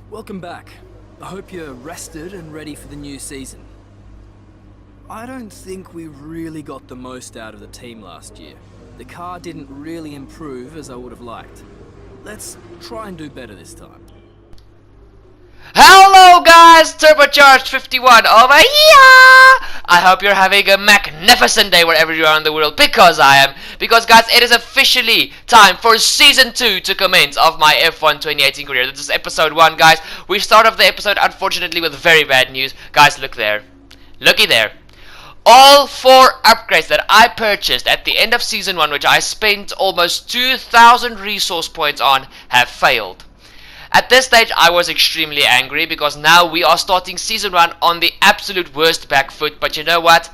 Welcome back. I hope you're rested and ready for the new season. I don't think we really got the most out of the team last year. The car didn't really improve as I would have liked. Let's try and do better this time. Hello guys, Turbocharged 51 over here! I hope you're having a magnificent day wherever you are in the world, because I am. Because guys, it is officially time for Season 2 to commence of my F1 2018 career. This is episode 1 guys. We start off the episode unfortunately with very bad news. Guys, look there. Looky there. All 4 upgrades that I purchased at the end of Season 1, which I spent almost 2,000 resource points on, have failed. At this stage I was extremely angry because now we are starting Season 1 on the absolute worst back foot, but you know what?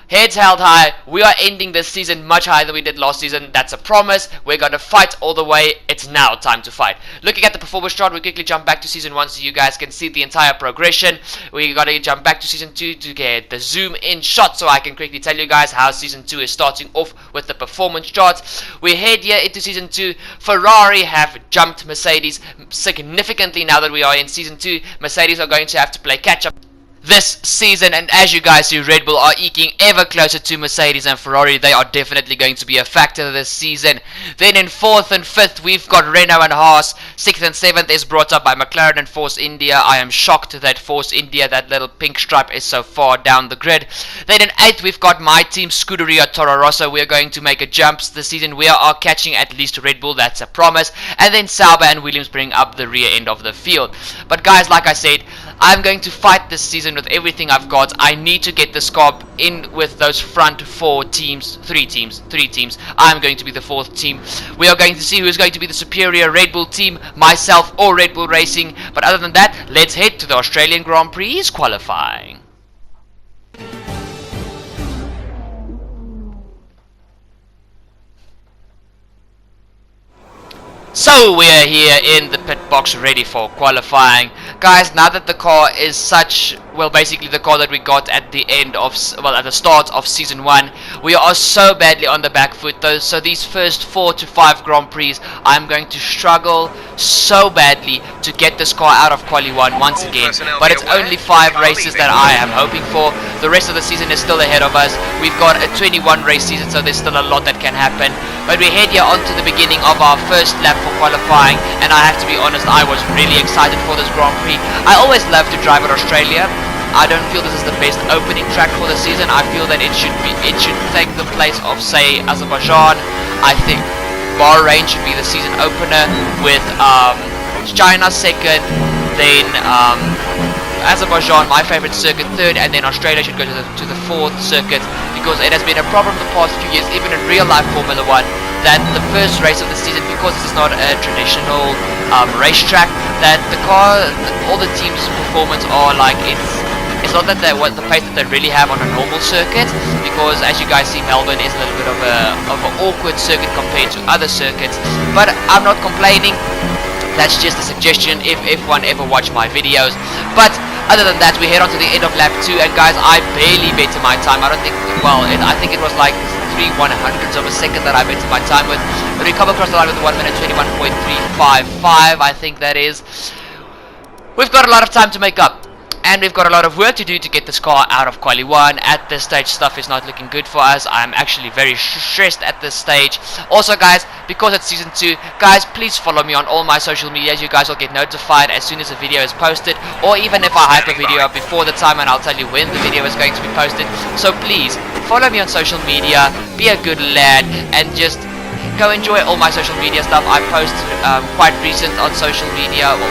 Heads held high, we are ending this season much higher than we did last season. That's a promise. We're gonna fight all the way. It's now time to fight. Looking at the performance chart, we quickly jump back to Season 1 so you guys can see the entire progression. We gotta jump back to Season 2 to get the zoom in shot so I can quickly tell you guys how Season 2 is starting off with the performance charts. We head here into Season 2. Ferrari have jumped Mercedes significantly now that we are in Season 2. Mercedes are going to have to play catch up this season, and as you guys see, Red Bull are eking ever closer to Mercedes and Ferrari. They are definitely going to be a factor this season. Then in 4th and 5th we've got Renault and Haas. 6th and 7th is brought up by McLaren and Force India. I am shocked that Force India, that little pink stripe, is so far down the grid. Then in 8th we've got my team, Scuderia Toro Rosso. We are going to make a jump this season. We are catching at least Red Bull, that's a promise. And then Sauber and Williams bring up the rear end of the field. But guys, like I said, I'm going to fight this season with everything I've got. I need to get this car in with those front 4 teams, 3 teams. I'm going to be the 4th team. We are going to see who's going to be the superior Red Bull team, myself or Red Bull Racing. But other than that, let's head to the Australian Grand Prix qualifying. So we are here in the pit box ready for qualifying. Guys, now that the car is such, well, basically the car that we got at the end of, well, at the start of Season 1, we are so badly on the back foot though. So these first 4 to 5 Grand Prix, I'm going to struggle so badly to get this car out of Quali 1 once again. But it's only 5 races that I am hoping for. The rest of the season is still ahead of us. We've got a 21 race season, so there's still a lot that can happen. But we head here on to the beginning of our first lap for qualifying, and I have to be honest, I was really excited for this Grand Prix. I always love to drive at Australia. I don't feel this is the best opening track for the season. I feel that it should take the place of, say, Azerbaijan. I think Bahrain should be the season opener, with China second, then Azerbaijan, my favorite circuit, 3rd, and then Australia should go to the 4th circuit, because it has been a problem the past few years, even in real life Formula 1, that the first race of the season, because this is not a traditional racetrack, that the car, all the teams' performance are like, it's not that what the pace that they really have on a normal circuit, because as you guys see, Melbourne is a little bit of an awkward circuit compared to other circuits. But I'm not complaining. That's just a suggestion if F1 ever watch my videos. But other than that, we head on to the end of lap 2, and guys, I barely betted my time. I don't think, well, I think it was like 3/100ths of a second that I betted my time with. But we come across the line with 1 minute 21.355, I think that is. We've got a lot of time to make up, and we've got a lot of work to do to get this car out of Quali 1. At this stage, stuff is not looking good for us. I'm actually very stressed at this stage. Also guys, because it's Season 2, guys, please follow me on all my social medias. You guys will get notified as soon as a video is posted, or even if I hype a video up before the time, and I'll tell you when the video is going to be posted. So please, follow me on social media, be a good lad, and just go enjoy all my social media stuff. I post quite recent on social media, or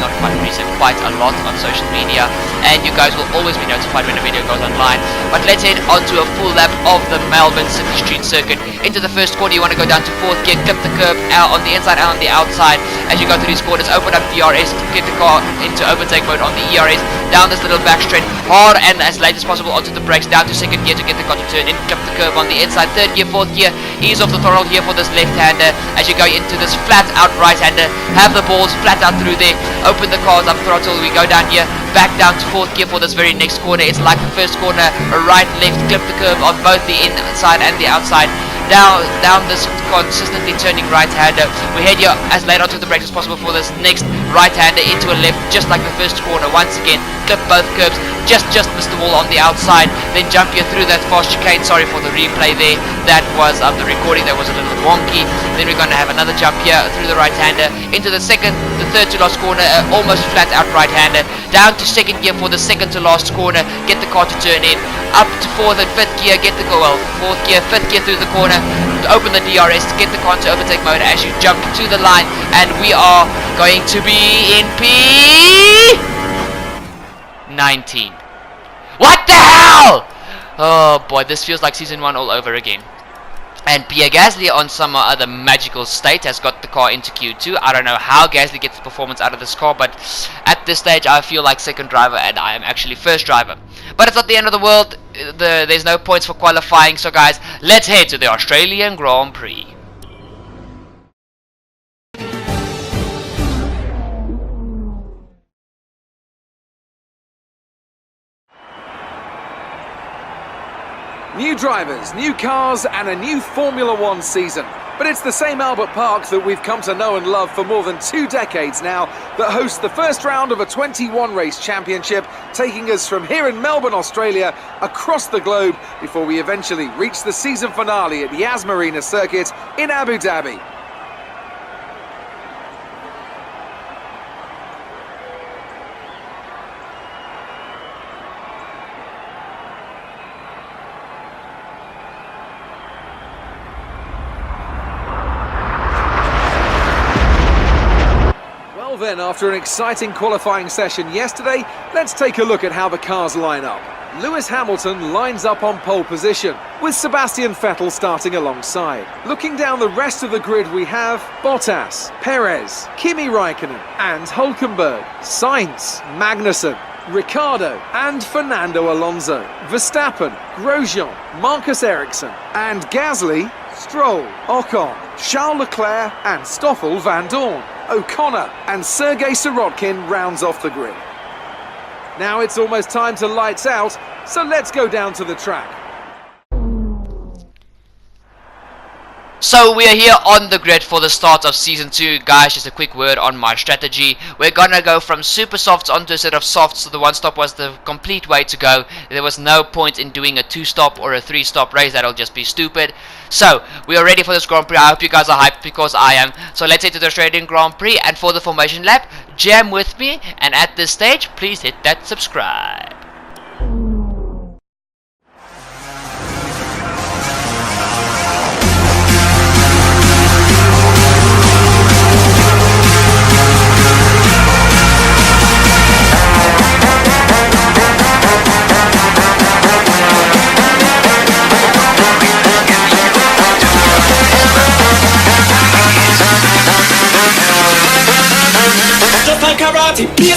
not quite recent, quite a lot on social media, and you guys will always be notified when a video goes online. But let's head on to a full lap of the Melbourne City Street Circuit. Into the first corner, you want to go down to 4th gear, clip the curb on the inside and on the outside. As you go through these corners, open up DRS, get the car into overtake mode on the ERS, down this little back straight, hard and as late as possible onto the brakes, down to 2nd gear to get the car to turn in, clip the curb on the inside, 3rd gear, 4th gear, ease off the throttle here for the this left-hander as you go into this flat-out right-hander. Have the balls flat out through there. Open the cars up throttle. We go down here, back down to 4th gear for this very next corner. It's like the first corner, a right, left, clip the curve on both the inside and the outside. Down this consistently turning right-hander. We head here as late onto the brakes as possible for this next right-hander into a left, just like the first corner. Once again, clip both curbs, just missed the wall on the outside, then jump here through that fast chicane. Sorry for the replay there, that was the recording, that was a little wonky. Then we're going to have another jump here through the right-hander into the third to last corner, almost flat out right-hander, down to 2nd gear for the 2nd to last corner, get the car to turn in, up to 4th and 5th gear, get the 4th gear, 5th gear through the corner, to open the DRS to get the car to overtake mode as you jump to the line, and we are going to be in P19. What the hell? Oh boy, this feels like season 1 all over again. And Pierre Gasly on some other magical state has got the car into Q2. I don't know how Gasly gets the performance out of this car, but at this stage I feel like second driver and I am actually first driver. But it's not the end of the world. There's no points for qualifying, so guys, let's head to the Australian Grand Prix. New drivers, new cars and a new Formula One season. But it's the same Albert Park that we've come to know and love for more than 2 decades now that hosts the first round of a 21 race championship, taking us from here in Melbourne, Australia, across the globe before we eventually reach the season finale at Yas Marina Circuit in Abu Dhabi. Then, after an exciting qualifying session yesterday, let's take a look at how the cars line up. Lewis Hamilton lines up on pole position, with Sebastian Vettel starting alongside. Looking down the rest of the grid, we have Bottas, Perez, Kimi Raikkonen and Hülkenberg, Sainz, Magnussen, Ricciardo and Fernando Alonso, Verstappen, Grosjean, Marcus Ericsson and Gasly, Stroll, Ocon, Charles Leclerc and Stoffel van Dorn. O'Connor and Sergei Sirotkin rounds off the grid. Now it's almost time to lights out, so let's go down to the track. So we are here on the grid for the start of Season 2. Guys, just a quick word on my strategy. We're gonna go from super softs onto a set of softs, so the 1-stop was the complete way to go. There was no point in doing a 2-stop or a 3-stop race, that'll just be stupid. So, we are ready for this Grand Prix. I hope you guys are hyped because I am. So let's head to the Australian Grand Prix, and for the formation lap, jam with me, and at this stage, please hit that subscribe. Karate, be a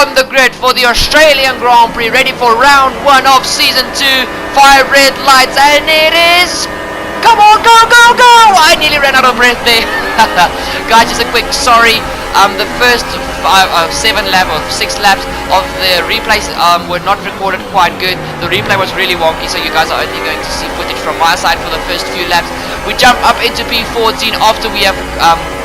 on the grid for the Australian Grand Prix, ready for round 1 of Season 2. 5 red lights, and it is... Come on, go, go, go! I nearly ran out of breath there. Guys, just a quick sorry. The first 6 laps of the replays were not recorded quite good. The replay was really wonky, so you guys are only going to see footage from my side for the first few laps. We jump up into P14 after we have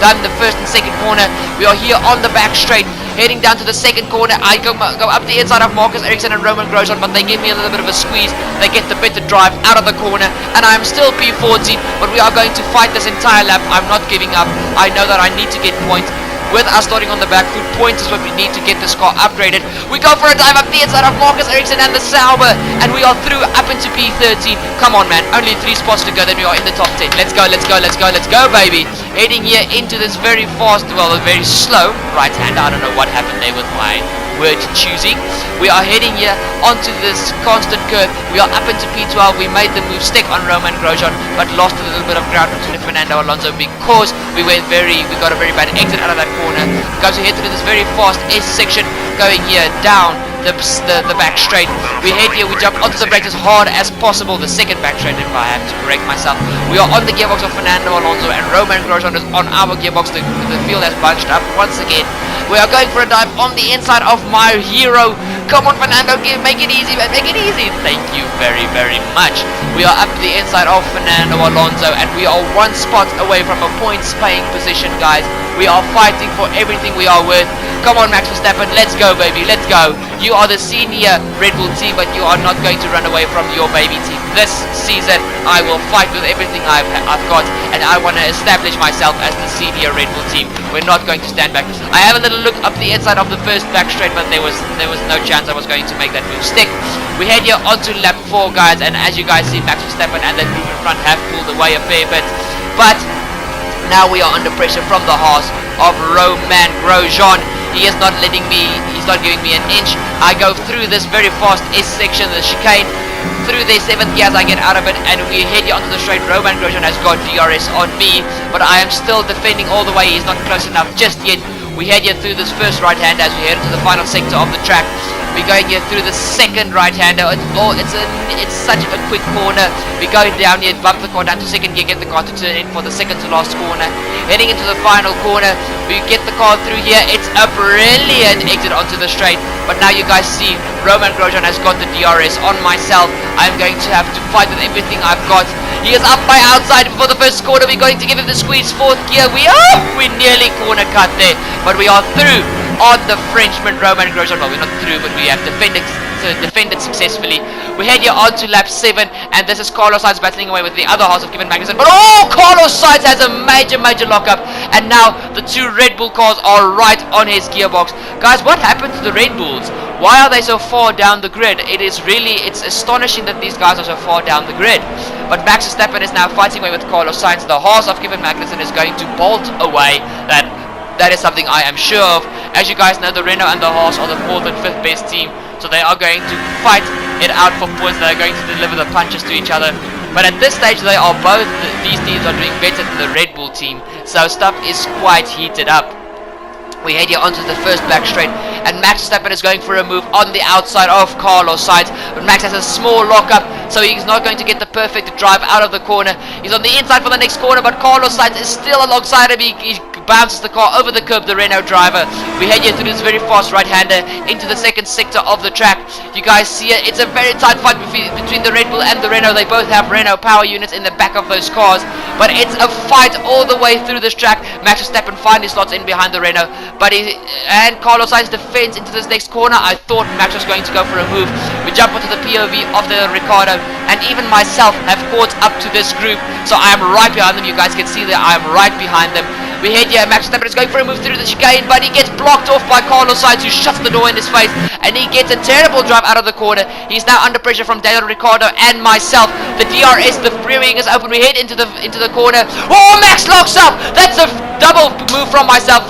done the first and second corner. We are here on the back straight, heading down to the second corner. I go up the inside of Marcus Ericsson and Roman Grosjean, but they give me a little bit of a squeeze. They get the better drive out of the corner, and I'm still P14, but we are going to fight this entire lap. I'm not giving up. I know that I need to get points. With us starting on the back foot, points is what we need to get this car upgraded. We go for a dive up the inside of Marcus Ericsson and the Sauber, and we are through up into P13. Come on, man, only 3 spots to go, then we are in the top 10. Let's go, let's go, let's go, let's go, baby. Heading here into this very fast, well, a very slow right hand. I don't know what happened there with my word choosing. We are heading here onto this constant curve. We are up into P12. We made the move stick on Roman Grosjean, but lost a little bit of ground to Fernando Alonso because we got a very bad exit out of that corner. Guys, we head through this very fast S section, going here down the back straight. We head here, we jump onto the brakes as hard as possible. The second back straight, if I have to correct myself. We are on the gearbox of Fernando Alonso, and Roman Grosjean is on our gearbox. The field has bunched up once again. We are going for a dive on the inside of my hero. Come on, Fernando, make it easy, man, make it easy. Thank you very, very much. We are up the inside of Fernando Alonso, and we are 1 spot away from a points-paying position, guys. We are fighting for everything we are worth. Come on, Max Verstappen, let's go, baby, let's go. You are the senior Red Bull team, but you are not going to run away from your baby team. This season, I will fight with everything I've got, and I want to establish myself as the senior Red Bull team. We're not going to stand back. I have a little look up the inside of the first back straight, but there was no chance I was going to make that move stick. We head here onto lap 4, guys, and as you guys see, Max Verstappen and that group in front have pulled away a fair bit, but now we are under pressure from the horse of Roman Grosjean. He is not letting me, he's not giving me an inch. I go through this very fast S section, the chicane. Through the 7th gears, I get out of it, and we head here onto the straight. Roman Grosjean has got DRS on me, but I am still defending all the way. He's not close enough just yet. We head here through this first right-hand as we head into the final sector of the track. We're going here through the second right-hander. It's such a quick corner. We go down here, bump the car down to second gear, get the car to turn in for the second to last corner. Heading into the final corner, we get the car through here. It's a brilliant exit onto the straight. But now you guys see, Roman Grosjean has got the DRS on myself. I'm going to have to fight with everything I've got. He is up by outside for the first corner. We're going to give him the squeeze. 4th gear. We nearly corner cut there, but we are through on the Frenchman Roman Grosjean. Well, we're not through, but we have defended successfully. We head here on to lap 7, and this is Carlos Sainz battling away with the other half of Kevin Magnussen. But Carlos Sainz has a major lockup, and now the 2 Red Bull cars are right on his gearbox. Guys, what happened to the Red Bulls? Why are they so far down the grid? It's astonishing that these guys are so far down the grid. But Max Verstappen is now fighting away with Carlos Sainz. The horse of Kevin Magnussen is going to bolt away. That is something I am sure of. As you guys know, the Renault and the Haas are the 4th and 5th best team, so they are going to fight it out for points. They are going to deliver the punches to each other. But at this stage, these teams are doing better than the Red Bull team, so stuff is quite heated up. We head here onto the first back straight, and Max Verstappen is going for a move on the outside of Carlos Sainz, but Max has a small lockup, so he's not going to get the perfect drive out of the corner. He's on the inside for the next corner, but Carlos Sainz is still alongside him. He bounces the car over the curb, the Renault driver. We head here through this very fast right-hander into the second sector of the track. You guys see it, it's a very tight fight between the Red Bull and the Renault. They both have Renault power units in the back of those cars, but it's a fight all the way through this track. Max Verstappen finally slots in behind the Renault, and Carlos Sainz defends into this next corner. I thought Max was going to go for a move. We jump onto the POV of the Ricciardo, and even myself have caught up to this group, so I am right behind them. You guys can see that I am right behind them. We head here, Max Verstappen is going for a move through the chicane, but he gets blocked off by Carlos Sainz, who shuts the door in his face, and he gets a terrible drive out of the corner. He's now under pressure from Daniel Ricciardo and myself. The DRS, the freewing is open. We head into the corner. Oh, Max locks up! That's a double move from myself.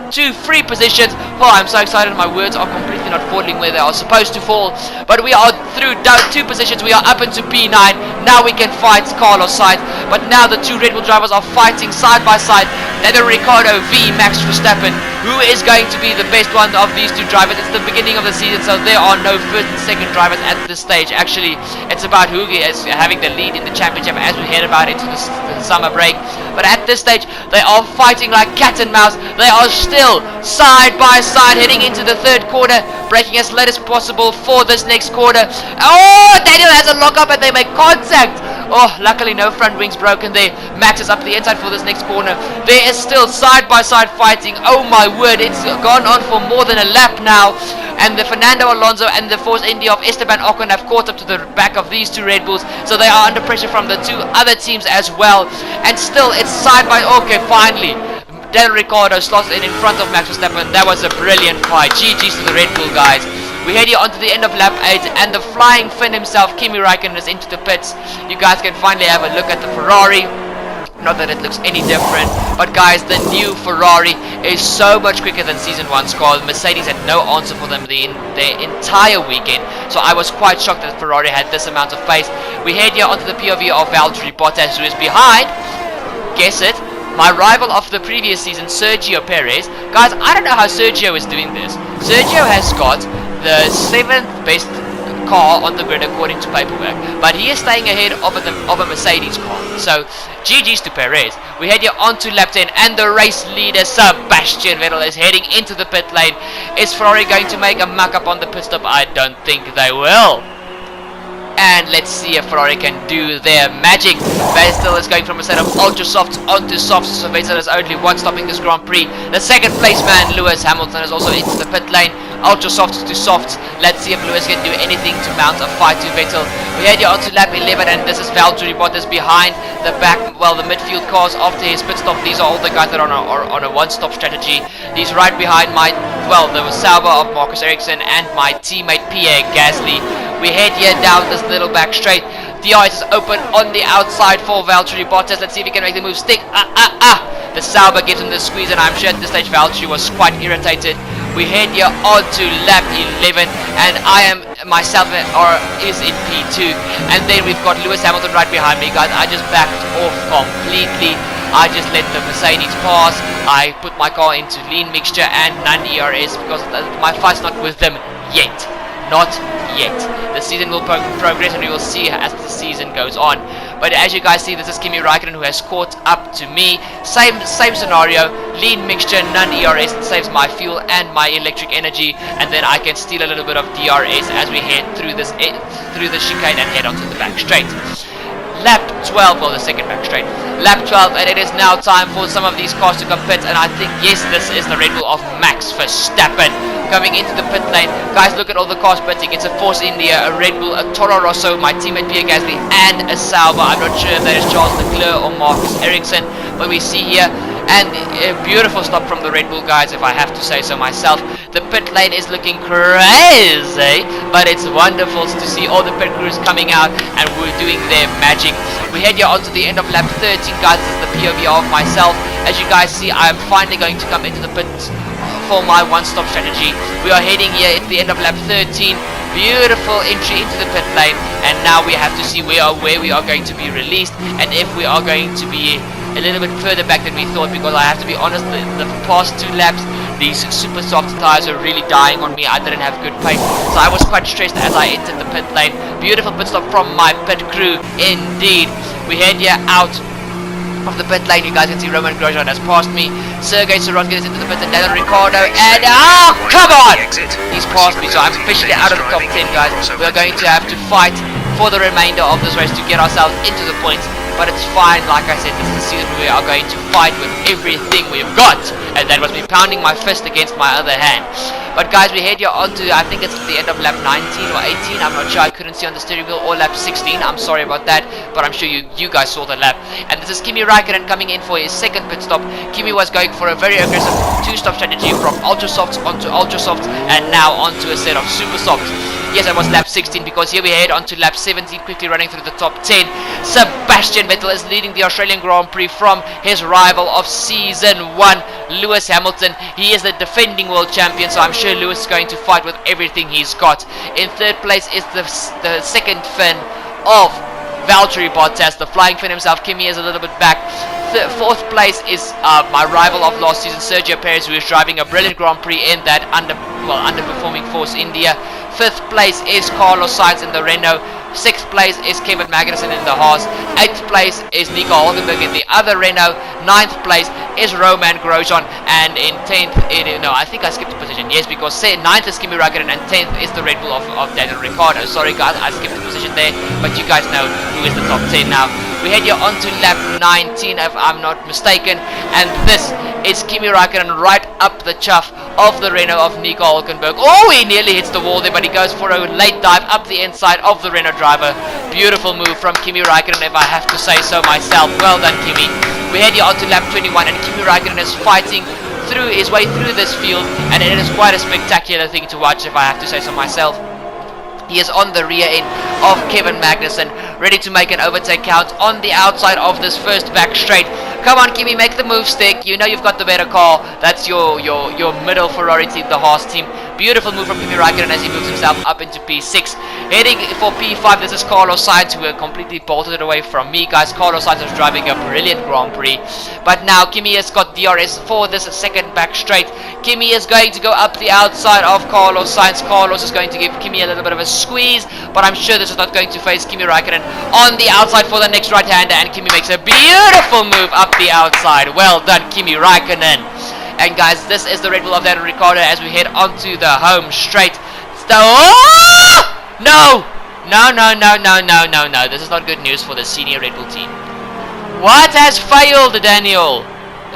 Two free positions. Oh, I'm so excited. My words are completely not falling where they are supposed to fall. But we are through down 2 positions. We are up into P9. Now we can fight Carlos Sainz. But now the 2 Red Bull drivers are fighting side by side. Daniel Ricciardo v Max Verstappen. Who is going to be the best one of these two drivers? It's the beginning of the season, so there are no first and second drivers at this stage. Actually, it's about who is having the lead in the championship as we head about into the summer break. But at this stage, they are fighting like cat and mouse. They are still side by side heading into the third corner, braking as late as possible for this next corner. Oh, Daniel has a lock up and they make contact. Oh, luckily no front wings broken there. Max is up the inside for this next corner. There is still side by side fighting. Oh my word, it's gone on for more than a lap now. And the Fernando Alonso and the Force India of Esteban Ocon have caught up to the back of these two Red Bulls, so they are under pressure from the two other teams as well. And still it's side by... Okay, finally Daniel Ricciardo slots in front of Max Verstappen. That was a brilliant fight. GG's to the Red Bull guys. We head here onto the end of lap 8, and the flying Finn himself, Kimi Räikkönen, is into the pits. You guys can finally have a look at the Ferrari. Not that it looks any different, but guys, the new Ferrari is so much quicker than Season 1's car. Mercedes had no answer for them their entire weekend, so I was quite shocked that Ferrari had this amount of pace. We head here onto the POV of Valtteri Bottas, who is behind, guess it, my rival of the previous season, Sergio Perez. Guys, I don't know how Sergio is doing this. Sergio has got the 7th best car on the grid according to paperwork, but he is staying ahead of a Mercedes car. So GG's to Perez. We head here onto lap 10, and the race leader Sebastian Vettel is heading into the pit lane. Is Ferrari going to make a muck up on the pit stop? I don't think they will. And let's see if Ferrari can do their magic. Vettel is going from a set of ultra softs onto softs, so Vettel is only one stopping this Grand Prix. The second place man, Lewis Hamilton, is also into the pit lane. Ultra softs to softs. Let's see if Lewis can do anything to mount a fight to Vettel. We head here onto lap 11, and this is Valtteri Bottas behind the midfield cars after his pit stop. These are all the guys that are on a one-stop strategy. He's right behind the Sauber of Marcus Ericsson and my teammate Pierre Gasly. We head here down this little back straight. The ice is open on the outside for Valtteri Bottas. Let's see if he can make the move stick. The Sauber gives him the squeeze, and I'm sure at this stage Valtteri was quite irritated. We head here on to lap 11, and I am myself is in P2, and then we've got Lewis Hamilton right behind me, guys. I just backed off completely. I just let the Mercedes pass. I put my car into lean mixture and non-ERS because my fight's not with them yet. Not yet. The season will progress, and we will see as the season goes on. But as you guys see, this is Kimi Räikkönen who has caught up to me. Same scenario. Lean mixture, none ERS. It saves my fuel and my electric energy, and then I can steal a little bit of DRS as we head through the chicane and head onto the back straight. Lap 12, or the second back straight. Lap 12, and it is now time for some of these cars to compete, and I think, yes, this is the Red Bull of Max Verstappen coming into the pit lane. Guys, look at all the cars pitting. It's a Force India, a Red Bull, a Toro Rosso, my teammate Pierre Gasly, and a Sauber. I'm not sure if that is Charles Leclerc or Marcus Ericsson, but we see here, and a beautiful stop from the Red Bull guys, if I have to say so myself. The pit lane is looking crazy, but it's wonderful to see all the pit crews coming out and we're doing their magic. We head here onto the end of lap 13, guys. This is the POV of myself. As you guys see, I am finally going to come into the pits for my one-stop strategy. We are heading here at the end of lap 13. Beautiful entry into the pit lane, and now we have to see where we are going to be released, and if we are going to be a little bit further back than we thought, because I have to be honest, the past 2 laps these super soft tires are really dying on me. I didn't have good pace, so I was quite stressed as I entered the pit lane. Beautiful pit stop from my pit crew indeed. We head here out of the pit lane. You guys can see Roman Grosjean has passed me. Sergei Sorokin is into the pit, and Daniel Ricciardo, and come on! He's passed me, so I'm officially out of the top 10, guys. We're going to have to fight for the remainder of this race to get ourselves into the points. But it's fine, like I said, this is a season where we are going to fight with everything we've got. And that was me pounding my fist against my other hand. But guys, we head here onto, I think it's the end of lap 19 or 18, I'm not sure, I couldn't see on the steering wheel, or lap 16, I'm sorry about that, but I'm sure you guys saw the lap. And this is Kimi Räikkönen coming in for his second pit stop. Kimi was going for a very aggressive 2-stop strategy from ultra softs onto ultra softs, and now onto a set of super softs. Yes, it was lap 16, because here we head onto lap 17, quickly running through the top 10. Sebastian Vettel is leading the Australian Grand Prix from his rival of Season 1, Lewis Hamilton. He is the defending world champion, so I'm sure Lewis is going to fight with everything he's got. In third place is the second fin of Valtteri Bottas, the flying fin himself. Kimi is a little bit back. Fourth place is my rival of last season, Sergio Perez, who is driving a brilliant Grand Prix in that underperforming Force India. Fifth place is Carlos Sainz in the Renault. Sixth place is Kevin Magnussen in the Haas. Eighth place is Nico Hulkenberg in the other Renault. Ninth place is Roman Grosjean, and in 10th, no, I think I skipped a position. Yes, because 9th is Kimi Räikkönen and 10th is the Red Bull of Daniel Ricciardo. Sorry guys, I skipped a position there, but you guys know who is the top 10 now. We head here on to lap 19 if I'm not mistaken, and this is Kimi Räikkönen right up the chuff of the Renault of Nico Hulkenberg. Oh, he nearly hits the wall there, but he goes for a late dive up the inside of the Renault driver. Beautiful move from Kimi Räikkönen, if I have to say so myself. Well done, Kimi. We head here on to lap 21, and Kimi Räikkönen is fighting through his way through this field, and it is quite a spectacular thing to watch, if I have to say so myself. He is on the rear end of Kevin Magnussen, ready to make an overtake count on the outside of this first back straight. Come on, Kimi, make the move stick. You know you've got the better car. That's your middle Ferrari team, the Haas team. Beautiful move from Kimi Räikkönen as he moves himself up into P6. Heading for P5, this is Carlos Sainz, who completely bolted it away from me, guys. Carlos Sainz is driving a brilliant Grand Prix. But now Kimi has got DRS for this second back straight. Kimi is going to go up the outside of Carlos Sainz. Carlos is going to give Kimi a little bit of a squeeze, but I'm sure this is not going to face Kimi Räikkönen on the outside for the next right-hander, and Kimi makes a beautiful move up the outside. Well done, Kimi Räikkönen. And guys, this is the Red Bull of Daniel Ricciardo as we head onto the home straight. No! This is not good news for the senior Red Bull team. What has failed, Daniel?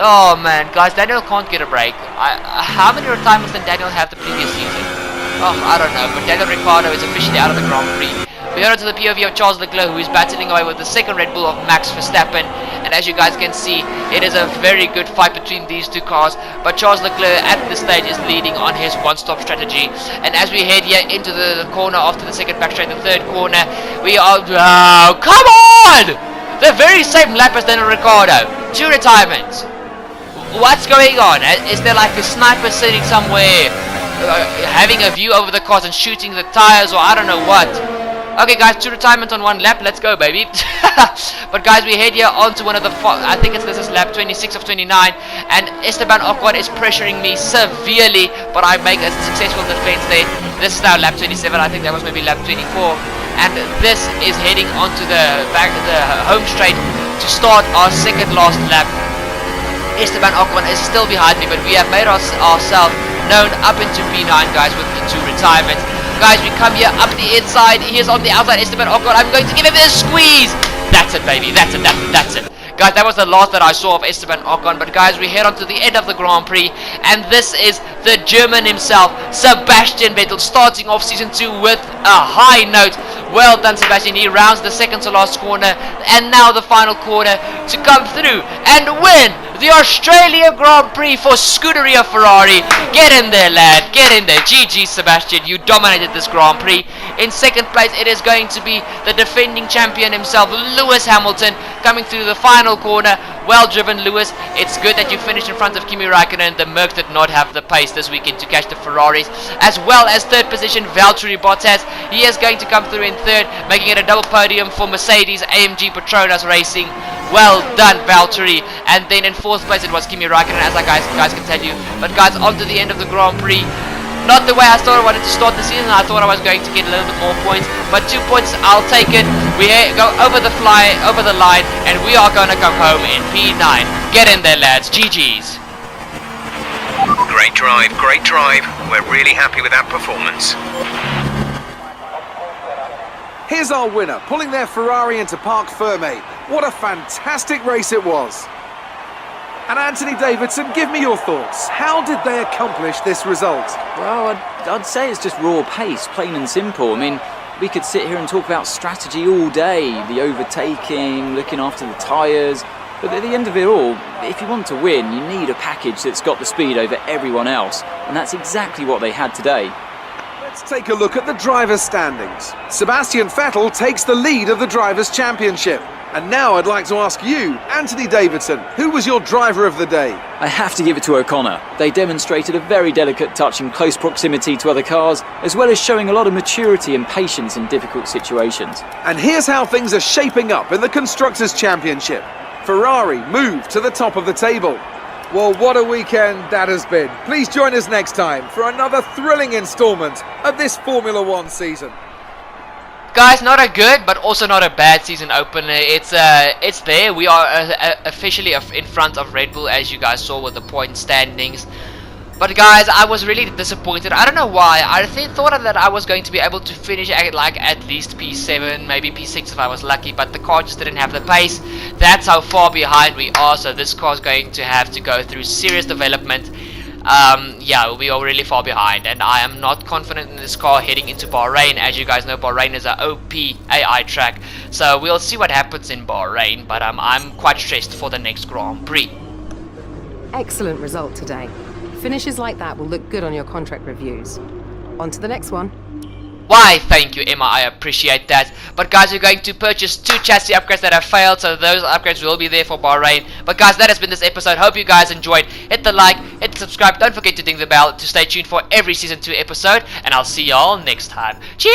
Oh man, guys, Daniel can't get a break. How many retirements did Daniel have the previous season? Oh, I don't know, but Daniel Ricciardo is officially out of the Grand Prix. We head on to the POV of Charles Leclerc, who is battling away with the second Red Bull of Max Verstappen. And as you guys can see, it is a very good fight between these two cars. But Charles Leclerc at this stage is leading on his one-stop strategy. And as we head here into the corner after the second back straight, the third corner, we are... Oh, come on! The very same lap as Daniel Ricciardo. 2 retirements. What's going on? Is there like a sniper sitting somewhere, having a view over the cars and shooting the tires, or I don't know what? Okay guys, 2 retirements on 1 lap, let's go baby. But guys, we head here onto one of the, I think this is lap 26 of 29, and Esteban Ocon is pressuring me severely, but I make a successful defense there. This is now lap 27, I think that was maybe lap 24, and this is heading onto the home straight to start our second last lap. Esteban Ocon is still behind me, but we have made ourselves known up into P9, guys, with the 2 retirements. Guys, we come here up the inside. He is on the outside, Esteban Ocon. I'm going to give him a squeeze. That's it, baby. That's it. Guys, that was the last that I saw of Esteban Ocon. But guys, we head on to the end of the Grand Prix, and this is the German himself, Sebastian Vettel, starting off season 2 with a high note. Well done, Sebastian. He rounds the second to last corner, and now the final corner to come through and win the Australia Grand Prix for Scuderia Ferrari. Get in there, lad. Get in there. GG, Sebastian. You dominated this Grand Prix. In second place, it is going to be the defending champion himself, Lewis Hamilton, coming through the final corner. Well driven, Lewis. It's good that you finished in front of Kimi Räikkönen. The Merc did not have the pace this weekend to catch the Ferraris. As well as third position, Valtteri Bottas. He is going to come through in third, making it a double podium for Mercedes AMG Petronas Racing. Well done, Valtteri. And then in fourth place, it was Kimi Räikkönen, as guys can tell you. But guys, on to the end of the Grand Prix. Not the way I thought I wanted to start the season. I thought I was going to get a little bit more points, but 2 points, I'll take it. We go over the line, and we are going to come home in P9. Get in there, lads. GG's. Great drive. We're really happy with that performance. Here's our winner, pulling their Ferrari into Parc Fermé. What a fantastic race it was. And Anthony Davidson, give me your thoughts. How did they accomplish this result? Well, I'd say it's just raw pace, plain and simple. I mean, we could sit here and talk about strategy all day, the overtaking, looking after the tyres. But at the end of it all, if you want to win, you need a package that's got the speed over everyone else. And that's exactly what they had today. Let's take a look at the drivers' standings. Sebastian Vettel takes the lead of the Drivers' Championship. And now I'd like to ask you, Anthony Davidson, who was your driver of the day? I have to give it to O'Connor. They demonstrated a very delicate touch in close proximity to other cars, as well as showing a lot of maturity and patience in difficult situations. And here's how things are shaping up in the Constructors' Championship. Ferrari move to the top of the table. Well, what a weekend that has been. Please join us next time for another thrilling instalment of this Formula One season. Guys, not a good, but also not a bad season opener. It's there. We are officially in front of Red Bull, as you guys saw with the point standings. But guys, I was really disappointed. I don't know why. I thought that I was going to be able to finish at least P7, maybe P6 if I was lucky, but the car just didn't have the pace. That's how far behind we are, so this car is going to have to go through serious development. Yeah, we are really far behind, and I am not confident in this car heading into Bahrain. As you guys know, Bahrain is an OP AI track, so we'll see what happens in Bahrain, but I'm quite stressed for the next Grand Prix. Excellent result today. Finishes like that will look good on your contract reviews. On to the next one. Why, thank you, Emma, I appreciate that. But guys, we're going to purchase 2 chassis upgrades that have failed, so those upgrades will be there for Bahrain. But guys, that has been this episode. Hope you guys enjoyed. Hit the like, hit the subscribe, don't forget to ding the bell to stay tuned for every Season 2 episode, and I'll see y'all next time. Cheers!